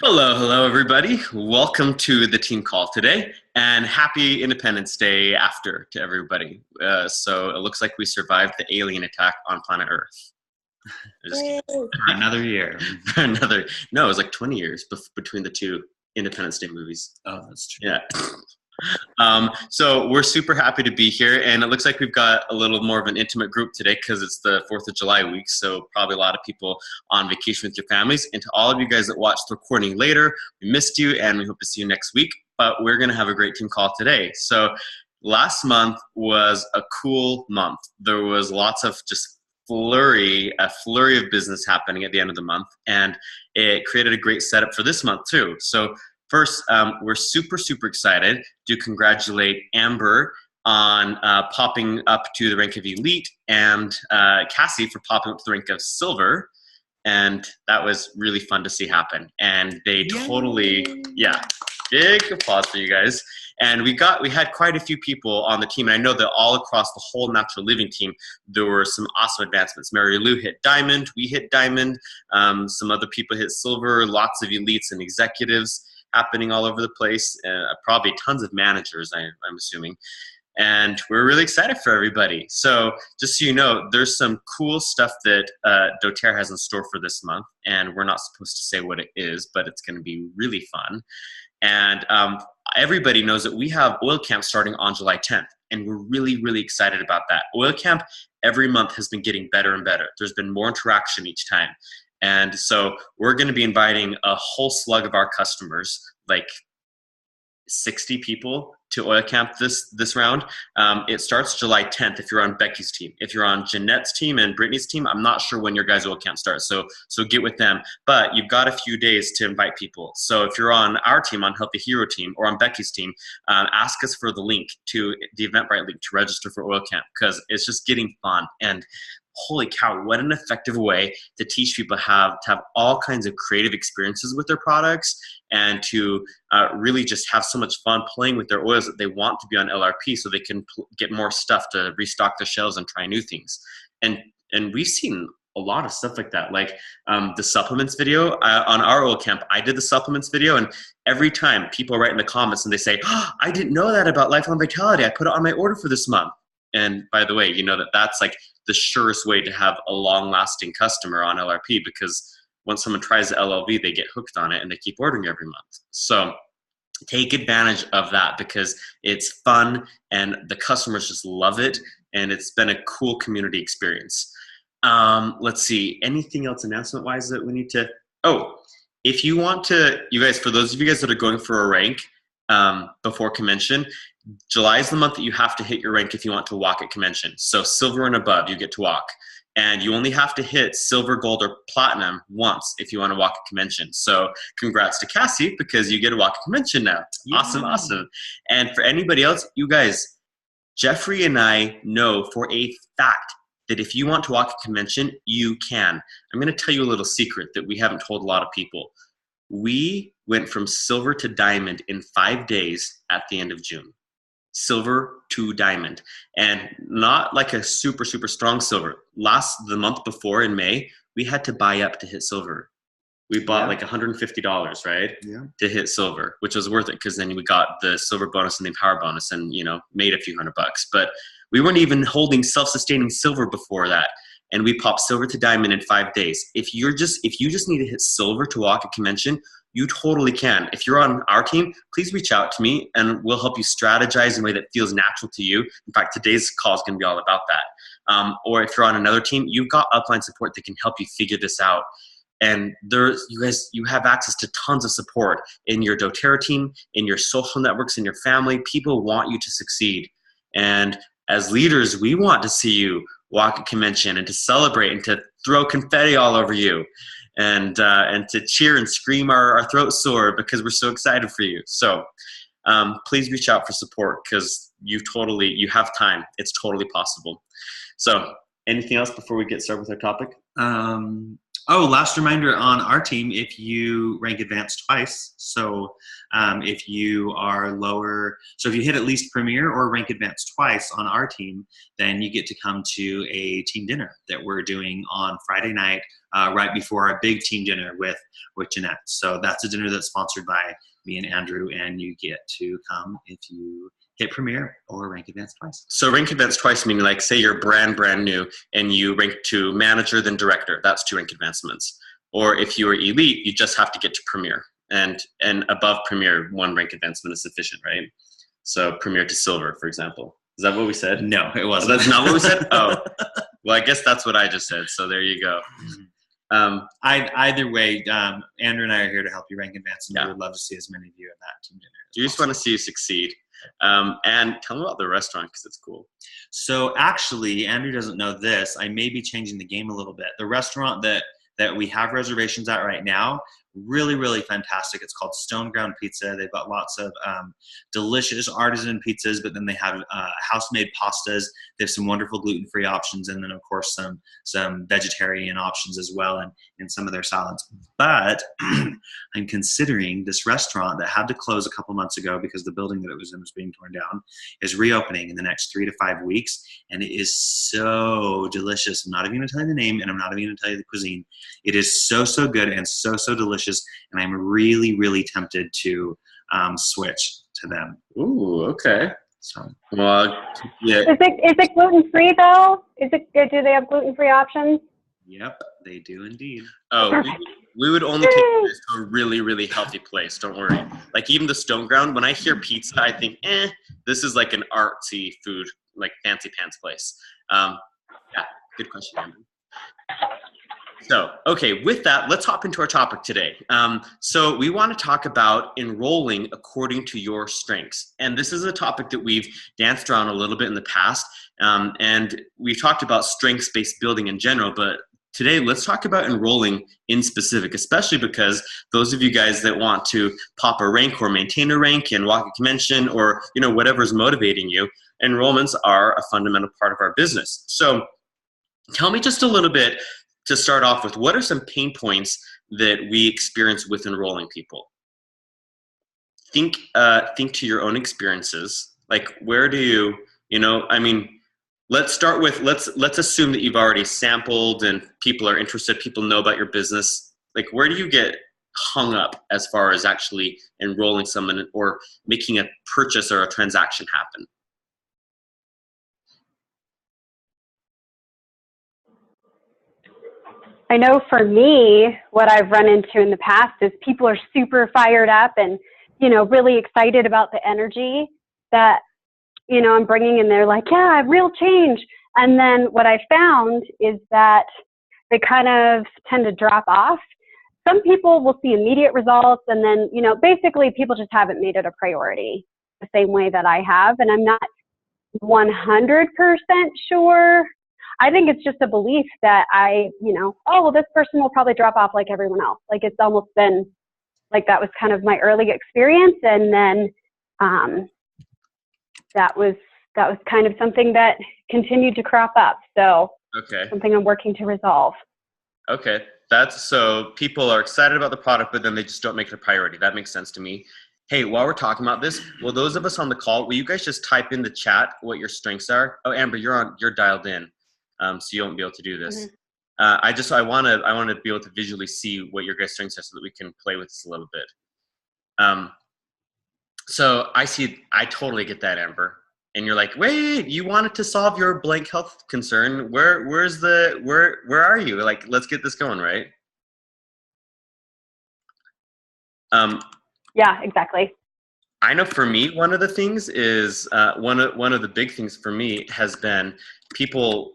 Hello, everybody. Welcome to the team call today, and happy Independence Day after to everybody. So it looks like we survived the alien attack on planet Earth. Just Yay. Another year. another, no, it was like 20 years between the two Independence Day movies. Oh, that's true. Yeah. So we're super happy to be here, and it looks like we've got a little more of an intimate group today because it's the 4th of July week, so probably a lot of people on vacation with your families. And to all of you guys that watched the recording later, we missed you, and we hope to see you next week, but we're going to have a great team call today. So last month was a cool month. There was lots of just a flurry of business happening at the end of the month, and it created a great setup for this month too. So first, we're super excited to congratulate Amber on popping up to the rank of Elite, and Cassie for popping up to the rank of Silver. And that was really fun to see happen. And they totally, yeah, big applause for you guys. And we had quite a few people on the team, and I know that all across the whole Natural Living team, there were some awesome advancements. Mary Lou hit Diamond, we hit Diamond, some other people hit Silver, lots of elites and executives happening all over the place, probably tons of managers, I'm assuming. And we're really excited for everybody. So just so you know, there's some cool stuff that doTERRA has in store for this month, and we're not supposed to say what it is, but it's going to be really fun. And everybody knows that we have Oil Camp starting on July 10th, and we're really excited about that. Oil Camp every month has been getting better and better. There's been more interaction each time. And so we're going to be inviting a whole slug of our customers, like 60 people, to Oil Camp this round. It starts July 10th if you're on Becky's team. If you're on Jeanette's team and Brittany's team, I'm not sure when your guys' Oil Camp starts, so get with them. But you've got a few days to invite people. So if you're on our team, on Healthy Hero team, or on Becky's team, ask us for the link to the Eventbrite link to register for Oil Camp, because it's just getting fun. And holy cow, what an effective way to teach people to have all kinds of creative experiences with their products, and to really just have so much fun playing with their oils that they want to be on LRP, so they can get more stuff to restock their shelves and try new things. And we've seen a lot of stuff like that, like the supplements video on our Oil Camp. I did the supplements video, and every time people write in the comments and they say, oh, I didn't know that about Lifelong Vitality. I put it on my order for this month. And by the way, you know that's like the surest way to have a long-lasting customer on LRP, because once someone tries the LLV, they get hooked on it and they keep ordering every month. So take advantage of that, because it's fun and the customers just love it, and it's been a cool community experience. Let's see, anything else announcement-wise that we need to? Oh, if you want to, you guys, for those of you guys that are going for a rank before convention, July is the month that you have to hit your rank if you want to walk at convention. So silver and above, you get to walk. And you only have to hit silver, gold, or platinum once if you want to walk at convention. So congrats to Cassie, because you get to walk at convention now. Yeah. Awesome. And for anybody else, you guys, Jeffrey and I know for a fact that if you want to walk at convention, you can. I'm going to tell you a little secret that we haven't told a lot of people. We went from silver to diamond in 5 days at the end of June. Silver to diamond, and not like a super strong silver. The month before in May, we had to buy up to hit silver. We bought like $150, right? Yeah. To hit silver, which was worth it, because then we got the silver bonus and the empower bonus, and made a few $100. But we weren't even holding self-sustaining silver before that, and we popped silver to diamond in 5 days. If you just need to hit silver to walk at convention, you totally can. If you're on our team, please reach out to me and we'll help you strategize in a way that feels natural to you. In fact, today's call is going to be all about that. Or if you're on another team, you've got upline support that can help you figure this out. And you have access to tons of support in your doTERRA team, in your social networks, in your family. People want you to succeed. And as leaders, we want to see you walk at convention and to celebrate and to throw confetti all over you. And to cheer and scream our throats sore, because we're so excited for you. So please reach out for support, because you have time. It's totally possible. So anything else before we get started with our topic? Oh, last reminder on our team, if you rank advanced twice, so if you are lower, so if you hit at least premier or rank advanced twice on our team, then you get to come to a team dinner that we're doing on Friday night, right before our big team dinner with Jeanette. So that's a dinner that's sponsored by me and Andrew, and you get to come if you hit premier or rank advanced twice. So rank advanced twice meaning, like, say you're brand new and you rank to manager then director, that's 2 rank advancements. Or if you are elite, you just have to get to premier, and above premier 1 rank advancement is sufficient, right? So premier to silver, for example. Is that what we said? No, it wasn't. Oh, that's not what we said? Oh, well, I guess that's what I just said, so there you go. Either way, Andrew and I are here to help you rank advanced, and Yeah. we would love to see as many of you at that team dinner. You just want to see you succeed. And tell me about the restaurant, because it's cool. So actually, Andrew doesn't know this. I may be changing the game a little bit. The restaurant that we have reservations at right now, really, really fantastic. It's called Stone Ground Pizza. They've got lots of delicious artisan pizzas, but then they have house-made pastas. They have some wonderful gluten-free options, and then of course some vegetarian options as well, and some of their salads. But I'm considering this restaurant that had to close a couple months ago because the building that it was in was being torn down is reopening in the next 3 to 5 weeks, and it is so delicious. I'm not even going to tell you the name, and I'm not even going to tell you the cuisine. It is so good and so delicious, and I'm really, really tempted to switch to them. Ooh, okay. So, well, yeah. Is it gluten free though? Do they have gluten free options? yep, they do indeed. Oh, we would only take this to a really, really healthy place. Don't worry. Like even the Stone Ground, when I hear pizza, I think, this is like an artsy food, like fancy pants place. Yeah, good question, Andrew. So, okay, with that, let's hop into our topic today. So we want to talk about enrolling according to your strengths. And this is a topic that we've danced around a little bit in the past. And we've talked about strengths-based building in general, but today let's talk about enrolling in specific, especially because those of you guys that want to pop a rank or maintain a rank and walk a convention or, whatever is motivating you, enrollments are a fundamental part of our business. So tell me just a little bit to start off with, what are some pain points that we experience with enrolling people? Think to your own experiences. Like, where do you, let's start with, let's assume that you've already sampled and people are interested, people know about your business. Like, where do you get hung up as far as actually enrolling someone or making a purchase or a transaction happen? I know for me, what I've run into in the past is people are super fired up and, really excited about the energy that, I'm bringing in. They're like, yeah, real change. And then what I found is that they kind of tend to drop off. Some people will see immediate results, and then, basically people just haven't made it a priority the same way that I have. And I'm not 100% sure. I think it's just a belief that this person will probably drop off like everyone else. Like, it's almost been like that was kind of my early experience. And then that was kind of something that continued to crop up. So okay, something I'm working to resolve. Okay, so people are excited about the product, but then they just don't make it a priority. That makes sense to me. Hey, while we're talking about this, will those of us on the call, will you guys just type in the chat what your strengths are? Oh, Amber, you're dialed in, so you won't be able to do this. Mm-hmm. I want to be able to visually see what your guys' strengths are so that we can play with this a little bit. So I totally get that, Amber. And you're like, wait, you wanted to solve your blank health concern. Where are you? Like, let's get this going, right? Yeah, exactly. I know for me, one of the things is one of the big things for me has been people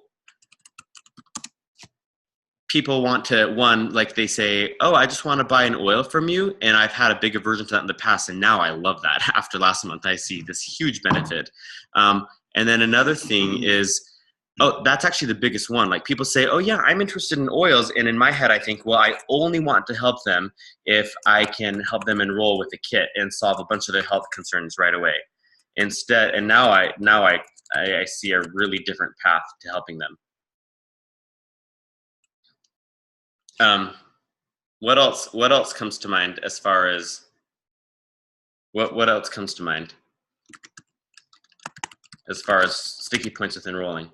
want to, like they say, oh, I just want to buy an oil from you. And I've had a big aversion to that in the past. And now I love that. After last month, I see this huge benefit. And then another thing is, oh, that's actually the biggest one. Like, people say, oh yeah, I'm interested in oils. And in my head, I think, well, I only want to help them if I can help them enroll with a kit and solve a bunch of their health concerns right away. Instead, and now I see a really different path to helping them. Um, what else? What else comes to mind as far as what else comes to mind as far as sticky points with enrolling?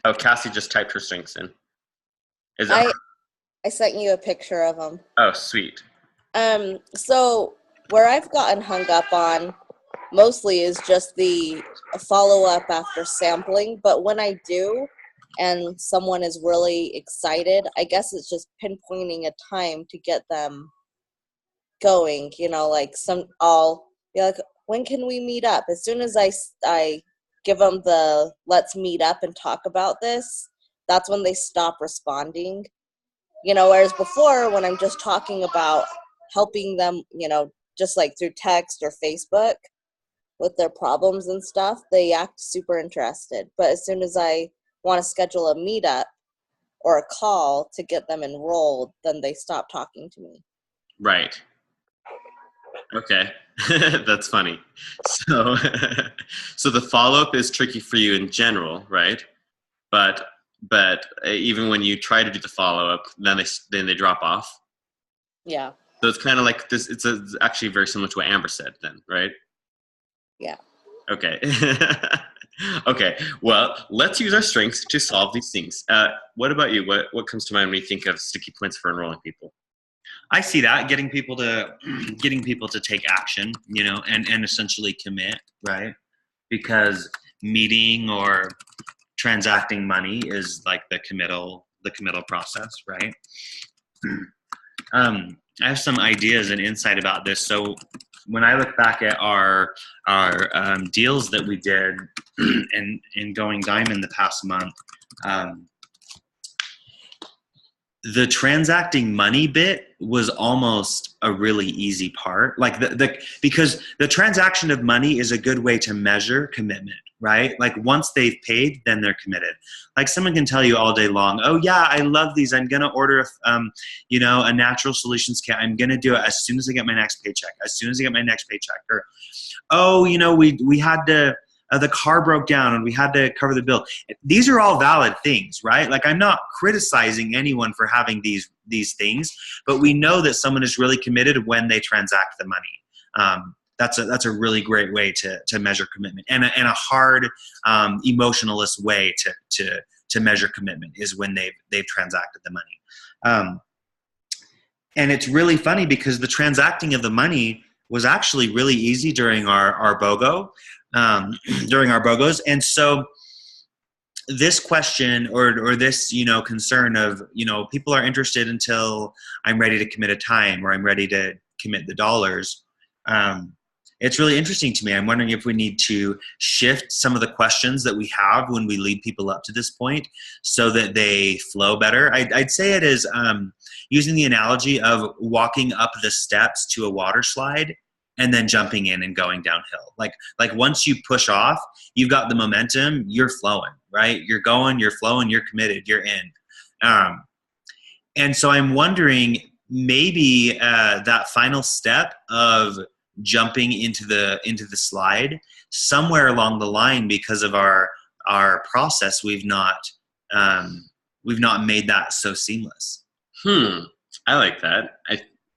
Oh, Cassie just typed her strengths in. Is that? I sent you a picture of them. Oh, sweet. So where I've gotten hung up on mostly is just the follow-up after sampling, but when I do and someone is really excited, I guess it's just pinpointing a time to get them going, like I'll be like, when can we meet up? As soon as I give them the let's meet up and talk about this, that's when they stop responding. Whereas before, when I'm just talking about helping them, just like through text or Facebook with their problems and stuff, they act super interested. But as soon as I want to schedule a meetup or a call to get them enrolled, then they stop talking to me. Right. Okay. That's funny. So, so the follow-up is tricky for you in general, right? But even when you try to do the follow-up, then they drop off. Yeah. So it's kind of like this. It's actually very similar to what Amber said, then, right? Yeah. Okay. Okay. Well, let's use our strengths to solve these things. What about you? What comes to mind when you think of sticky points for enrolling people? I see that getting people to take action, and essentially commit, right? Because meeting or transacting money is like the committal process, right? I have some ideas and insight about this. So when I look back at our deals that we did in Going Diamond the past month, the transacting money bit was almost a really easy part. Like because the transaction of money is a good way to measure commitment, right? Like once they've paid, then they're committed. Like someone can tell you all day long, oh yeah, I love these. I'm going to order, a natural solutions kit. I'm going to do it as soon as I get my next paycheck, Or, oh, we had to, the car broke down and we had to cover the bill. These are all valid things, right? Like I'm not criticizing anyone for having these things, but we know that someone is really committed when they transact the money. That's a really great way to measure commitment, and a hard emotionalist way to measure commitment is when they've transacted the money. And it's really funny because the transacting of the money was actually really easy during our BOGO. During our BOGOs. And so this question or this, concern of, people are interested until I'm ready to commit a time or I'm ready to commit the dollars. It's really interesting to me. I'm wondering if we need to shift some of the questions that we have when we lead people up to this point so that they flow better. I'd say it is using the analogy of walking up the steps to a water slide and then jumping in and going downhill. Like once you push off, you've got the momentum, you're flowing, right? You're going, you're flowing, you're committed, you're in. And so I'm wondering maybe that final step of jumping into the slide, somewhere along the line, because of our process, we've not made that so seamless. I like that.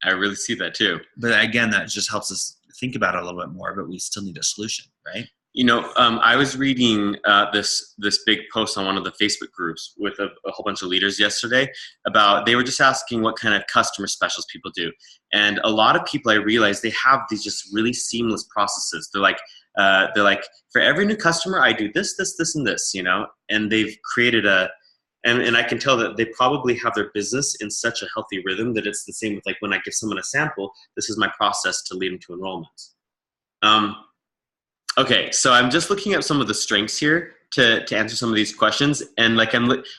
I really see that too. But again, that just helps us think about it a little bit more, but we still need a solution, right? I was reading this big post on one of the Facebook groups with a whole bunch of leaders yesterday about, they were just asking what kind of customer specials people do. And a lot of people, I realized, they have these just really seamless processes. They're like, for every new customer, I do this, and this, and they've created and I can tell that they probably have their business in such a healthy rhythm that it's the same with, like, when I give someone a sample, this is my process to lead them to enrollment. Okay, so I'm just looking at some of the strengths here to answer some of these questions. And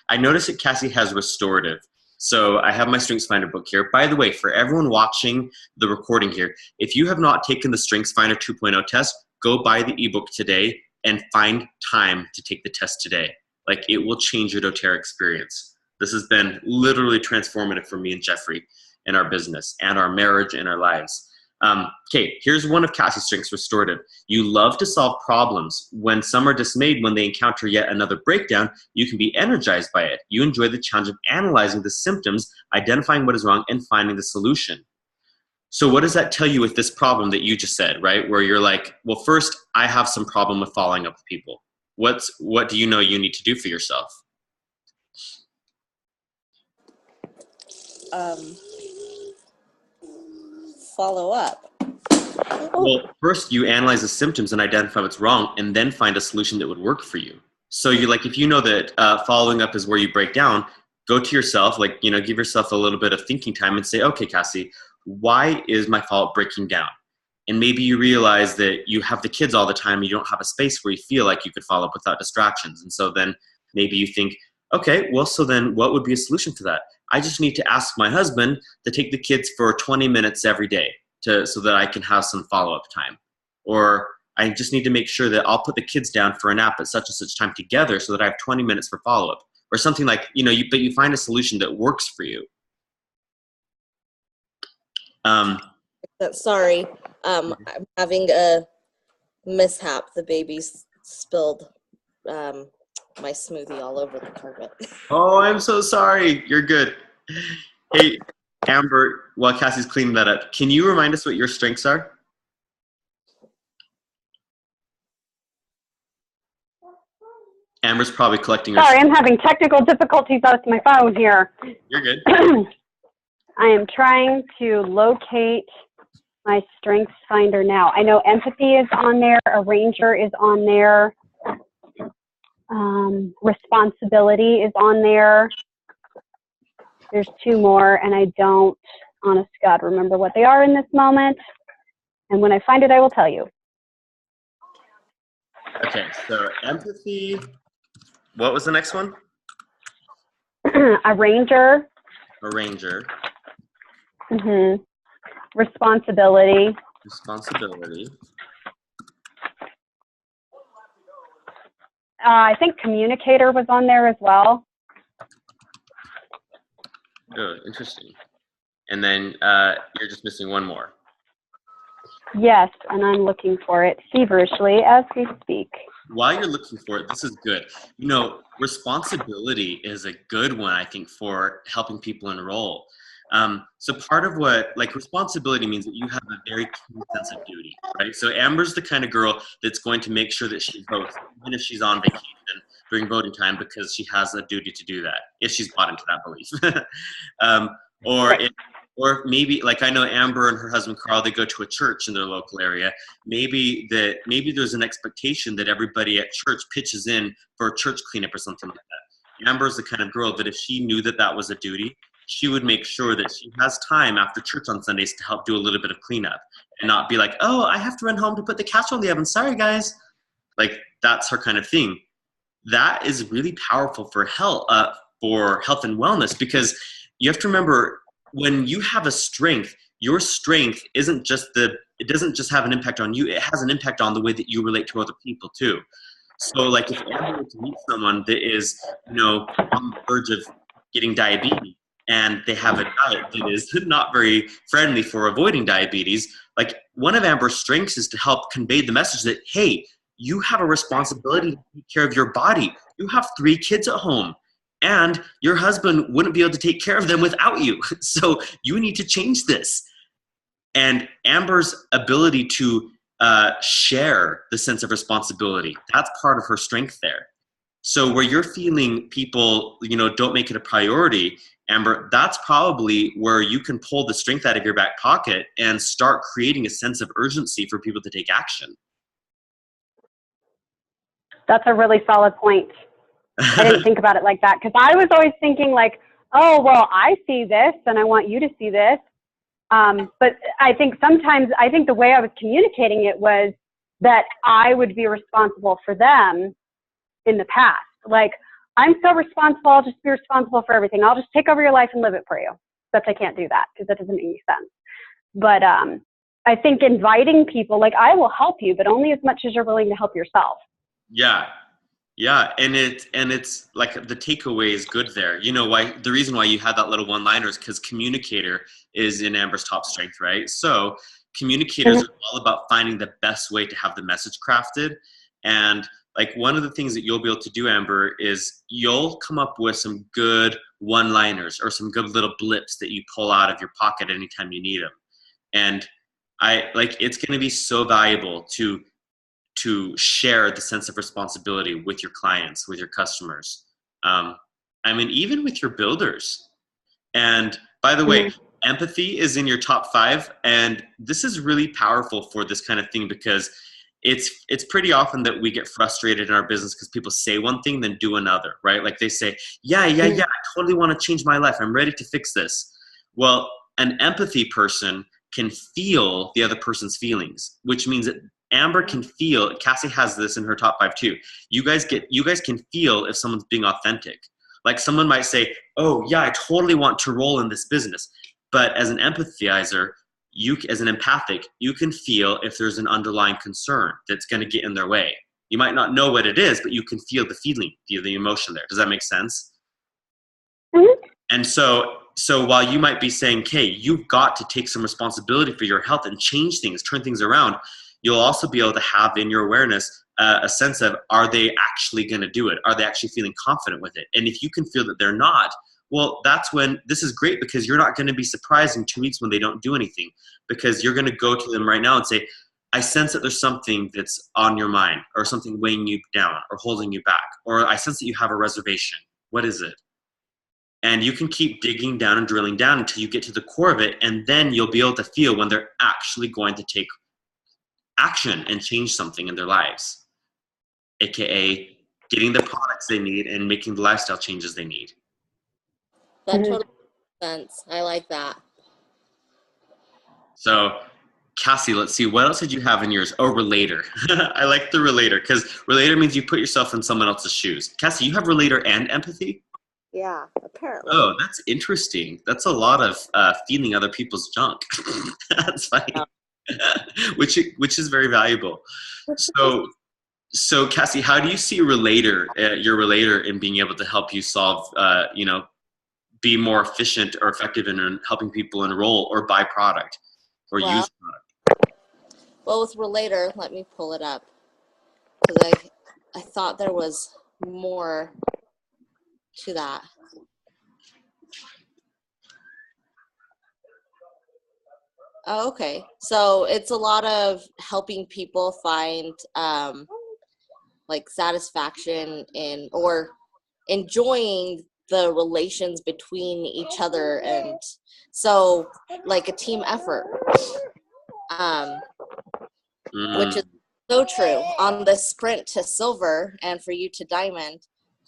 I noticed that Cassie has restorative. So I have my Strengths Finder book here. By the way, for everyone watching the recording here, if you have not taken the Strengths Finder 2.0 test, go buy the ebook today and find time to take the test today. Like, it will change your doTERRA experience. This has been literally transformative for me and Jeffrey in our business and our marriage and our lives. Okay, here's one of Cassie's strengths, restorative. You love to solve problems. When some are dismayed when they encounter yet another breakdown, you can be energized by it. You enjoy the challenge of analyzing the symptoms, identifying what is wrong, and finding the solution. So what does that tell you with this problem that you just said, right? Where you're like, well, first, I have some problem with following up with people. What do you know you need to do for yourself? Follow up. Well, first you analyze the symptoms and identify what's wrong, and then find a solution that would work for you. So you like, if you know that following up is where you break down, go to yourself, like, give yourself a little bit of thinking time and say, okay, Cassie, why is my follow-up breaking down? And maybe you realize that you have the kids all the time and you don't have a space where you feel like you could follow up without distractions. And so then maybe you think, okay, well, so then what would be a solution to that? I just need to ask my husband to take the kids for 20 minutes every day so that I can have some follow-up time. Or I just need to make sure that I'll put the kids down for a nap at such and such time together so that I have 20 minutes for follow-up. Or something like, but you find a solution that works for you. Sorry, I'm having a mishap. The baby spilled my smoothie all over the carpet. Oh, I'm so sorry. You're good. Hey, Amber, while Cassie's cleaning that up, can you remind us what your strengths are? Amber's probably collecting her. Sorry, I'm having technical difficulties with my phone here. You're good. I am trying to locate my strengths finder now. I know empathy is on there, arranger is on there, responsibility is on there. There's two more, and I don't, honest to God, remember what they are in this moment. And when I find it, I will tell you. Okay, so empathy. What was the next one? Arranger. Arranger. Responsibility. Responsibility. I think communicator was on there as well. Oh, interesting. And then you're just missing one more. Yes, and I'm looking for it feverishly as we speak. While you're looking for it, this is good. Responsibility is a good one, I think, for helping people enroll. So part of what, responsibility means that you have a very keen sense of duty, right? So Amber's the kind of girl that's going to make sure that she votes, even if she's on vacation during voting time, because she has a duty to do that, if she's bought into that belief. Or maybe, I know Amber and her husband Carl, they go to a church in their local area. Maybe there's an expectation that everybody at church pitches in for a church cleanup or something like that. Amber's the kind of girl that if she knew that that was a duty, she would make sure that she has time after church on Sundays to help do a little bit of cleanup and not be like, oh, I have to run home to put the casserole in the oven. Sorry, guys. That's her kind of thing. That is really powerful for health and wellness, because you have to remember, when you have a strength, your strength it doesn't just have an impact on you, it has an impact on the way that you relate to other people too. So if Amber were to meet someone that is, on the verge of getting diabetes, and they have a diet that is not very friendly for avoiding diabetes, one of Amber's strengths is to help convey the message that, hey, you have a responsibility to take care of your body. You have 3 kids at home, and your husband wouldn't be able to take care of them without you. So you need to change this. And Amber's ability to share the sense of responsibility, that's part of her strength there. So where you're feeling people, don't make it a priority, Amber, that's probably where you can pull the strength out of your back pocket and start creating a sense of urgency for people to take action. That's a really solid point. I didn't think about it like that, because I was always thinking oh, well, I see this and I want you to see this. But I think the way I was communicating it was that I would be responsible for them in the past. I'm so responsible, I'll just be responsible for everything. I'll just take over your life and live it for you. Except I can't do that, because that doesn't make any sense. But I think inviting people, I will help you, but only as much as you're willing to help yourself. Yeah. Yeah, and it's the takeaway is good there. Why the reason why you had that little one-liner is because communicator is in Amber's top strength, right? So communicators are all about finding the best way to have the message crafted. And like one of the things that you'll be able to do, Amber, is you'll come up with some good one-liners or some good little blips that you pull out of your pocket anytime you need them. And it's going to be so valuable to share the sense of responsibility with your clients, with your customers. Even with your builders. And by the way, empathy is in your top 5. And this is really powerful for this kind of thing because it's pretty often that we get frustrated in our business because people say one thing, then do another, right? Like they say, yeah, I totally want to change my life. I'm ready to fix this. Well, an empathy person can feel the other person's feelings, which means that Amber can feel, Cassie has this in her top 5 too. You guys can feel if someone's being authentic. Like someone might say, oh yeah, I totally want to roll in this business. But as an empathizer, as an empathic, you can feel if there's an underlying concern that's going to get in their way. You might not know what it is, but you can feel the feeling, the emotion there. Does that make sense? Mm-hmm. And so while you might be saying, okay, you've got to take some responsibility for your health and change things, turn things around, you'll also be able to have in your awareness a sense of, are they actually going to do it? Are they actually feeling confident with it? And if you can feel that they're not, well, that's when this is great because you're not going to be surprised in 2 weeks when they don't do anything, because you're going to go to them right now and say, I sense that there's something that's on your mind or something weighing you down or holding you back, or I sense that you have a reservation. What is it? And you can keep digging down and drilling down until you get to the core of it, and then you'll be able to feel when they're actually going to take action and change something in their lives, aka getting the products they need and making the lifestyle changes they need. That totally makes sense. I like that. So Cassie, let's see, what else did you have in yours? Oh, relator. I like the relator because relator means you put yourself in someone else's shoes. Cassie, you have relator and empathy? Yeah, apparently. Oh, that's interesting. That's a lot of feeling other people's junk. That's funny. which is very valuable. So Cassie, how do you see your relator in being able to help you solve, be more efficient or effective in helping people enroll or buy product or use product? Well, with relator, let me pull it up because I thought there was more to that. Oh, okay. So it's a lot of helping people find satisfaction in or enjoying the relations between each other, and so like a team effort, which is so true on the sprint to silver and for you to diamond.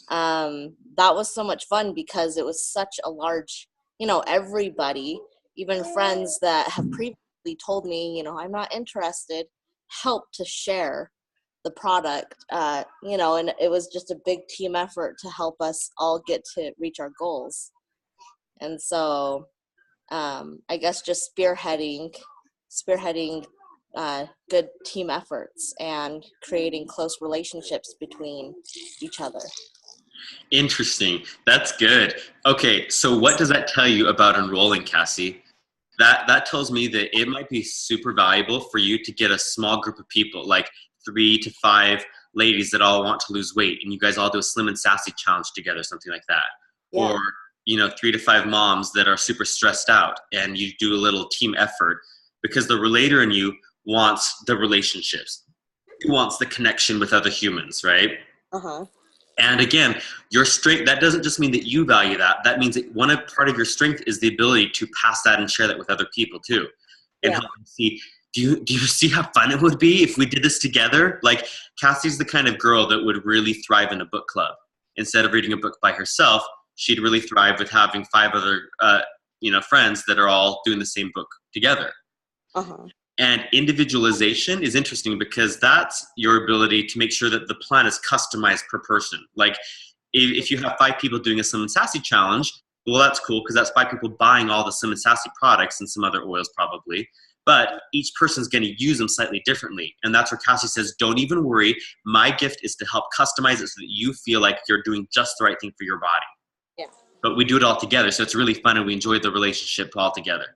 That was so much fun because it was such a large, everybody, even friends that have previously told me, I'm not interested, helped to share the product, and it was just a big team effort to help us all get to reach our goals. And so I guess just spearheading good team efforts and creating close relationships between each other. Interesting. That's good. Okay, so what does that tell you about enrolling, Cassie? That tells me that it might be super valuable for you to get a small group of people, like 3 to 5 ladies that all want to lose weight, and you guys all do a slim and sassy challenge together, something like that. Yeah. Or 3 to 5 moms that are super stressed out, and you do a little team effort, because the relator in you wants the relationships. It wants the connection with other humans, right? Uh-huh. And again, your strength, that doesn't just mean that you value that. That means that part of your strength is the ability to pass that and share that with other people too. And help them see, do you see how fun it would be if we did this together? Like, Cassie's the kind of girl that would really thrive in a book club. Instead of reading a book by herself, she'd really thrive with having 5 other friends that are all doing the same book together. Uh-huh. And individualization is interesting because that's your ability to make sure that the plan is customized per person. Like, if you have 5 people doing a Slim and Sassy challenge, well, that's cool because that's 5 people buying all the Slim and Sassy products and some other oils probably. But each person's going to use them slightly differently. And that's where Cassie says, don't even worry. My gift is to help customize it so that you feel like you're doing just the right thing for your body. Yeah. But we do it all together. So it's really fun and we enjoy the relationship all together.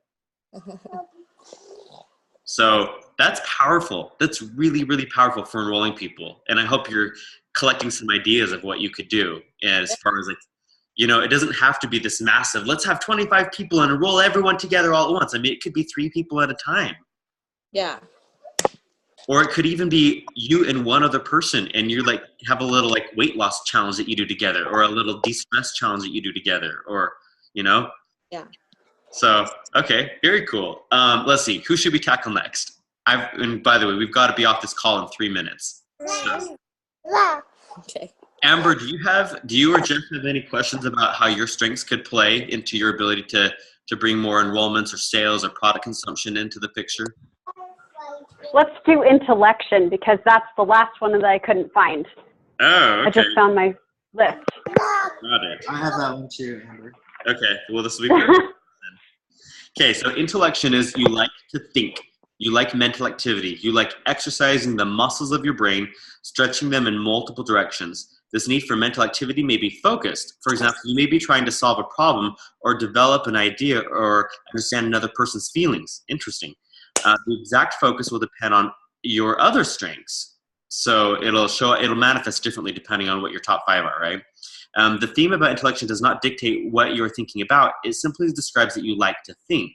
So that's powerful. That's really, really powerful for enrolling people. And I hope you're collecting some ideas of what you could do as far as like, it doesn't have to be this massive, let's have 25 people and enroll everyone together all at once. I mean, it could be 3 people at a time. Yeah. Or it could even be you and one other person, and you like have a little like weight loss challenge that you do together, or a little de-stress challenge that you do together, or, Yeah. So, okay, very cool. Let's see, who should we tackle next? And by the way, we've got to be off this call in 3 minutes. So, Okay. Amber, do you or Jeff have any questions about how your strengths could play into your ability to bring more enrollments or sales or product consumption into the picture? Let's do intellection, because that's the last one that I couldn't find. Oh, okay. I just found my list. Got it. I have that one too, Amber. Okay, well, this will be perfect. Okay, so intellection is you like to think. You like mental activity. You like exercising the muscles of your brain, stretching them in multiple directions. This need for mental activity may be focused. For example, you may be trying to solve a problem or develop an idea or understand another person's feelings. Interesting. The exact focus will depend on your other strengths. So it'll manifest differently depending on what your top 5 are, right? The theme about intellection does not dictate what you're thinking about. It simply describes that you like to think.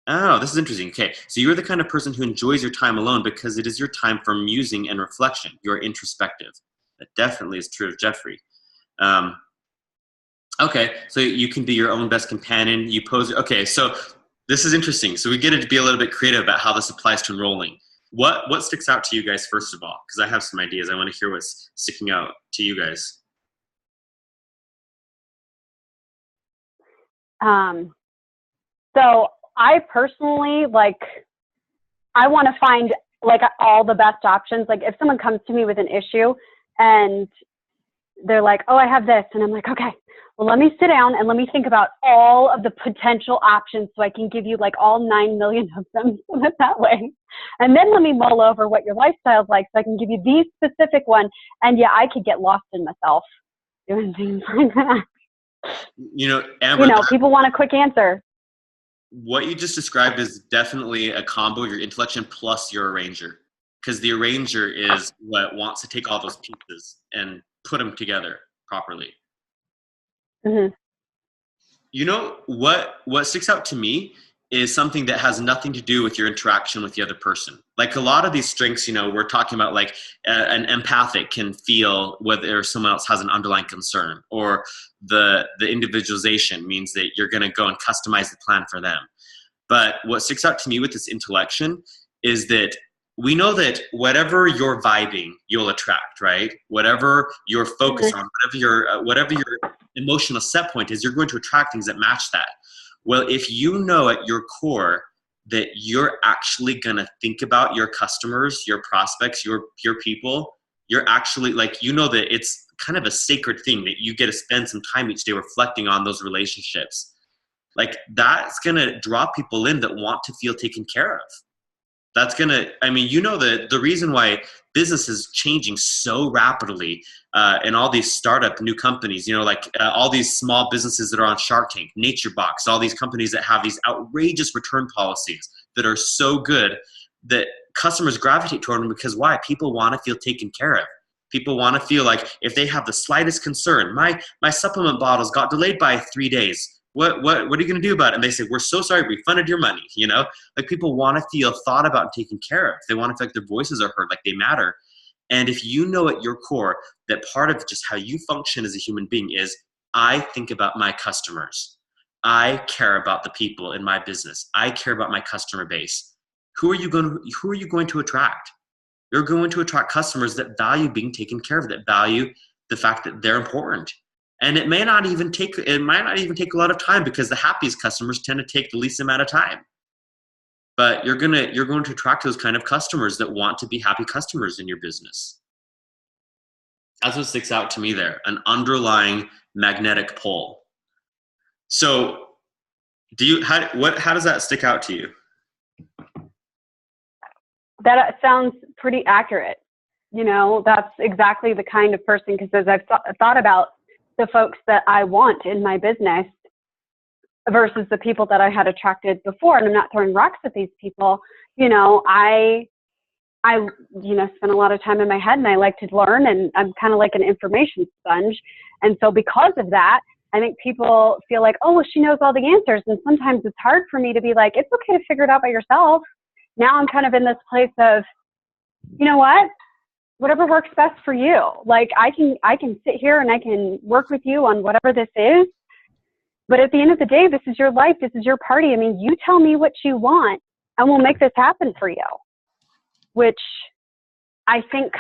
Oh, this is interesting. Okay, so you're the kind of person who enjoys your time alone because it is your time for musing and reflection. You're introspective. That definitely is true of Jeffrey. Okay, so you can be your own best companion. You pose. Okay, so this is interesting. So we get to be a little bit creative about how this applies to enrolling. What sticks out to you guys first of all? Because I have some ideas. I want to hear what's sticking out to you guys. So I personally, I want to find all the best options. Like if someone comes to me with an issue and they're like, oh, I have this. And I'm like, okay, well, let me sit down and let me think about all of the potential options so I can give you all 9 million of them that way. And then let me mull over what your lifestyle's like so I can give you the specific one. And yeah, I could get lost in myself doing things like that. Amber, people want a quick answer. What you just described is definitely a combo, your intellection plus your arranger. Because the arranger is what wants to take all those pieces and put them together properly. Mm-hmm. What sticks out to me is something that has nothing to do with your interaction with the other person. Like a lot of these strengths, we're talking about an empathic can feel whether someone else has an underlying concern, or the individualization means that you're going to go and customize the plan for them. But what sticks out to me with this intellection is that we know that whatever you're vibing, you'll attract, right? Whatever you're focused on, whatever your emotional set point is, you're going to attract things that match that. Well, if you know at your core that you're actually going to think about your customers, your prospects, your people, you're actually that it's kind of a sacred thing that you get to spend some time each day reflecting on those relationships. That's going to draw people in that want to feel taken care of. That's going to, the reason why business is changing so rapidly in all these startup new companies, all these small businesses that are on Shark Tank, Nature Box, all these companies that have these outrageous return policies that are so good that customers gravitate toward them because why? People want to feel taken care of. People want to feel like if they have the slightest concern, my supplement bottles got delayed by 3 days. What are you going to do about it? And they say, we're so sorry, we refunded your money. People want to feel thought about and taken care of. They want to feel like their voices are heard, like they matter. And if you know at your core that part of just how you function as a human being is, I think about my customers. I care about the people in my business. I care about my customer base. Who are you going to attract? You're going to attract customers that value being taken care of, that value the fact that they're important. And it might not even take a lot of time because the happiest customers tend to take the least amount of time. But you're going to attract those kind of customers that want to be happy customers in your business. That's what sticks out to me there, an underlying magnetic pull. So how does that stick out to you? That sounds pretty accurate. That's exactly the kind of person, because as I've thought about the folks that I want in my business, versus the people that I had attracted before. And I'm not throwing rocks at these people. I spend a lot of time in my head, and I like to learn, and I'm kind of like an information sponge. And so because of that, I think people feel like, oh, well, she knows all the answers. And sometimes it's hard for me to be like, it's okay to figure it out by yourself. Now I'm kind of in this place of, you know what? Whatever works best for you. Like I can sit here and I can work with you on whatever this is. But at the end of the day, this is your life. This is your party. I mean, you tell me what you want and we'll make this happen for you. Which I think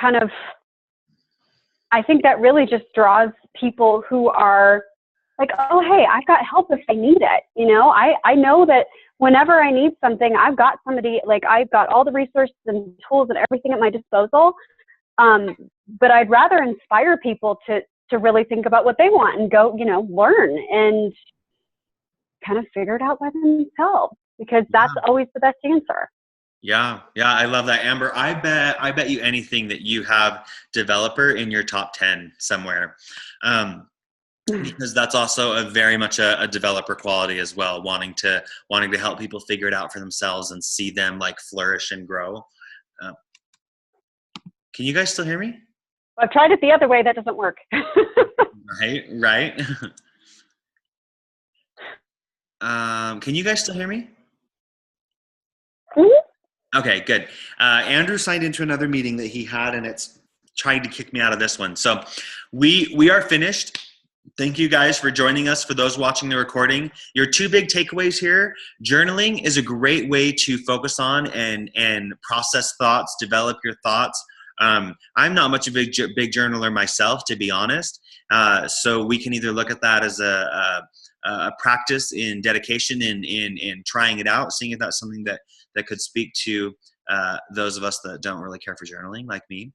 that really just draws people who are like, oh, hey, I've got help if I need it. I know that whenever I need something, I've got somebody, like I've got all the resources and tools and everything at my disposal. But I'd rather inspire people to really think about what they want and go, learn and kind of figure it out by themselves, because that's always the best answer. Yeah, I love that, Amber. I bet you anything that you have developer in your top 10 somewhere, because that's also a very much a developer quality as well, wanting to help people figure it out for themselves and see them like flourish and grow. Can you guys still hear me? I've tried it the other way. That doesn't work. Right. Can you guys still hear me? Mm-hmm. Okay, good. Andrew signed into another meeting that he had, and it's trying to kick me out of this one. So we are finished. Thank you guys for joining us. For those watching the recording, your two big takeaways here: journaling is a great way to focus on and process thoughts, develop your thoughts. I'm not much of a big journaler myself, to be honest. So we can either look at that as a practice in dedication in trying it out, seeing if that's something that could speak to those of us that don't really care for journaling, like me.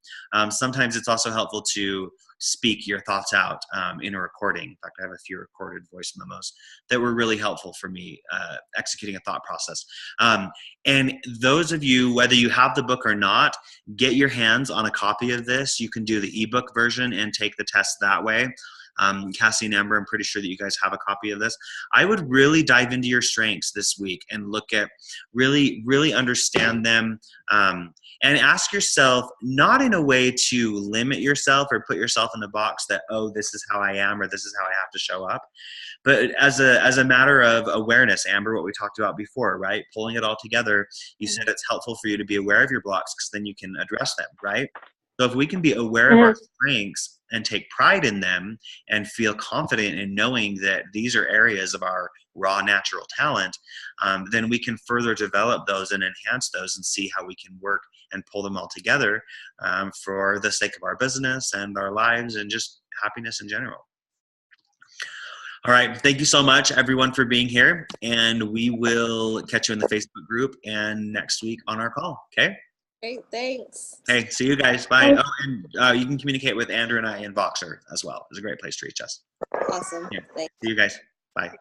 Sometimes it's also helpful to speak your thoughts out in a recording. In fact, I have a few recorded voice memos that were really helpful for me executing a thought process. And those of you, whether you have the book or not, get your hands on a copy of this. You can do the ebook version and take the test that way. Cassie and Amber, I'm pretty sure that you guys have a copy of this. I would really dive into your strengths this week and look at really understand them, and ask yourself, not in a way to limit yourself or put yourself in the box that, oh, this is how I am or this is how I have to show up, but as a matter of awareness. Amber, what we talked about before, right? Pulling it all together. You said it's helpful for you to be aware of your blocks because then you can address them, right? So if we can be aware of our strengths and take pride in them and feel confident in knowing that these are areas of our raw natural talent, then we can further develop those and enhance those and see how we can work and pull them all together for the sake of our business and our lives and just happiness in general. All right. Thank you so much, everyone, for being here. And we will catch you in the Facebook group and next week on our call. Okay? Great, thanks. Hey, see you guys. Bye. Oh, and you can communicate with Andrew and I in Voxer as well. It's a great place to reach us. Awesome. Yeah. Thanks. See you guys. Bye.